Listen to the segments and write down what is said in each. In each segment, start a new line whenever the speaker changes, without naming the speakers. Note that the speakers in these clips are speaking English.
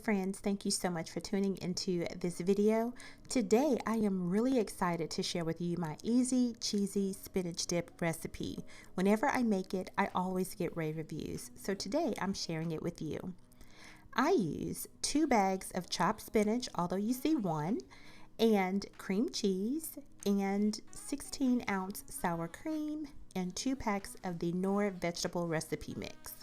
friends, thank you so much for tuning into this video. Today I am really excited to share with you my easy cheesy spinach dip recipe. Whenever I make it, I always get rave reviews, so today I'm sharing it with you. I use 2 bags of chopped spinach, although you see 1, and cream cheese, and 16-ounce sour cream, and 2 packs of the Knorr vegetable recipe mix.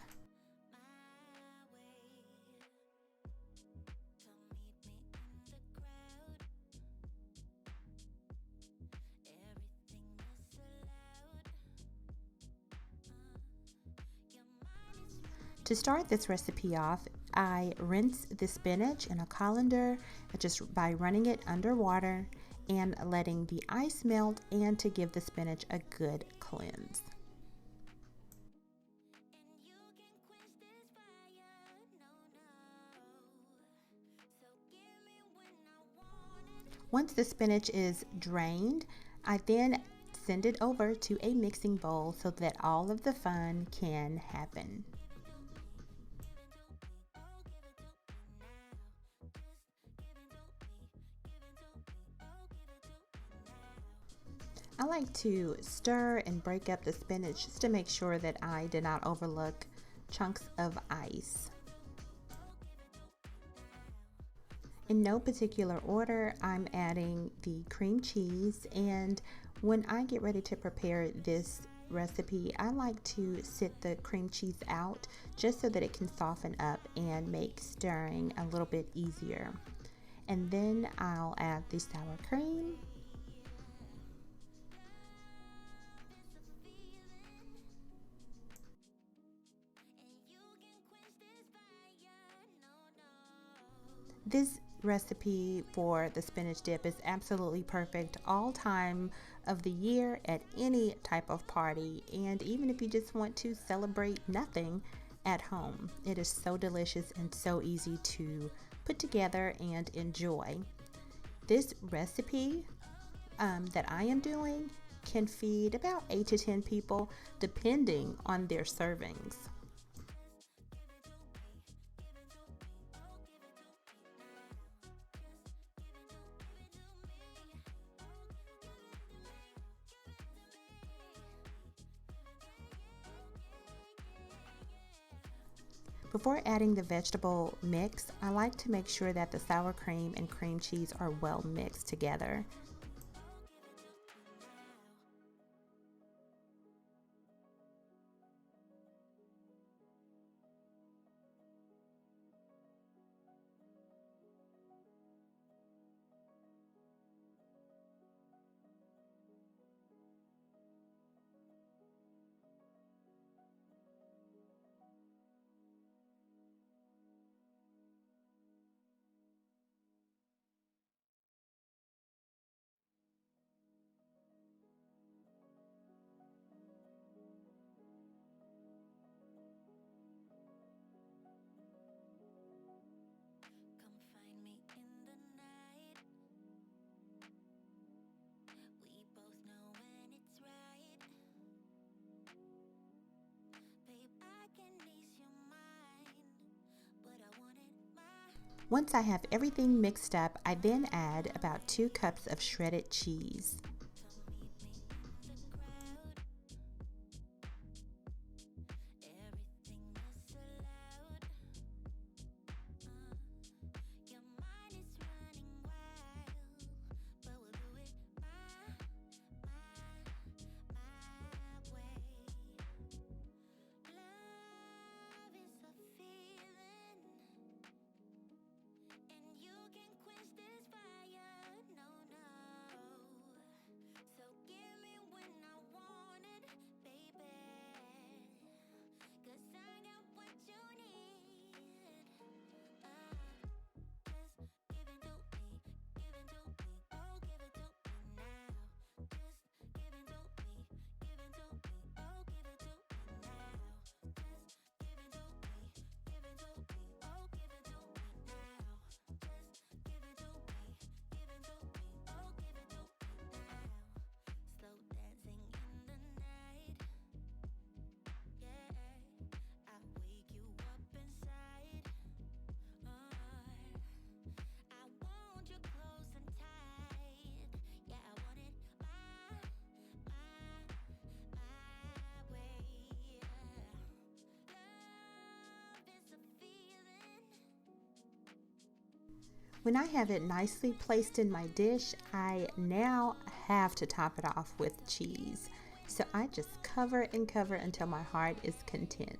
To start this recipe off, I rinse the spinach in a colander just by running it under water and letting the ice melt, and to give the spinach a good cleanse. Once the spinach is drained, I then send it over to a mixing bowl so that all of the fun can happen. I like to stir and break up the spinach just to make sure that I did not overlook chunks of ice. In no particular order, I'm adding the cream cheese, and when I get ready to prepare this recipe, I like to sit the cream cheese out just so that it can soften up and make stirring a little bit easier. And then I'll add the sour cream. This recipe for the spinach dip is absolutely perfect all time of the year, at any type of party, and even if you just want to celebrate nothing at home. It is so delicious and so easy to put together and enjoy. This recipe that I am doing can feed about 8 to 10 people depending on their servings. Before adding the vegetable mix, I like to make sure that the sour cream and cream cheese are well mixed together. Once I have everything mixed up, I then add about 2 cups of shredded cheese. When I have it nicely placed in my dish, I now have to top it off with cheese. So I just cover and cover until my heart is content.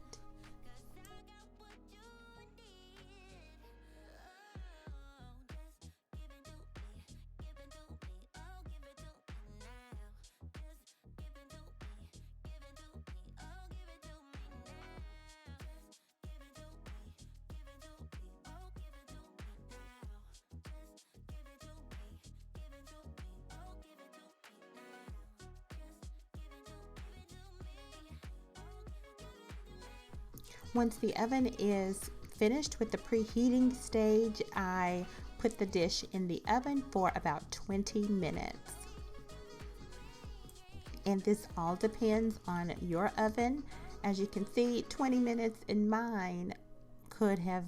Once the oven is finished with the preheating stage, I put the dish in the oven for about 20 minutes. And this all depends on your oven. As you can see, 20 minutes in mine could have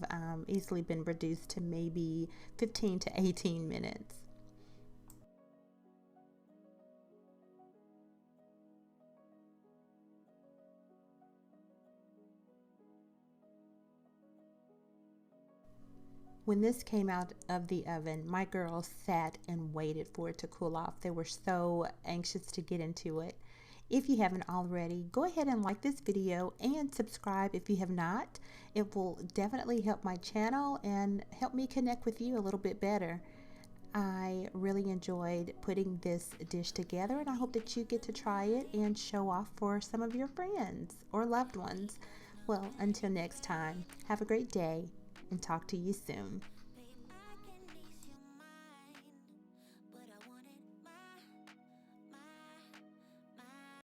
easily been reduced to maybe 15 to 18 minutes. When this came out of the oven, my girls sat and waited for it to cool off. They were so anxious to get into it. If you haven't already, go ahead and like this video and subscribe if you have not. It will definitely help my channel and help me connect with you a little bit better. I really enjoyed putting this dish together, and I hope that you get to try it and show off for some of your friends or loved ones. Well, until next time, have a great day and talk to you soon.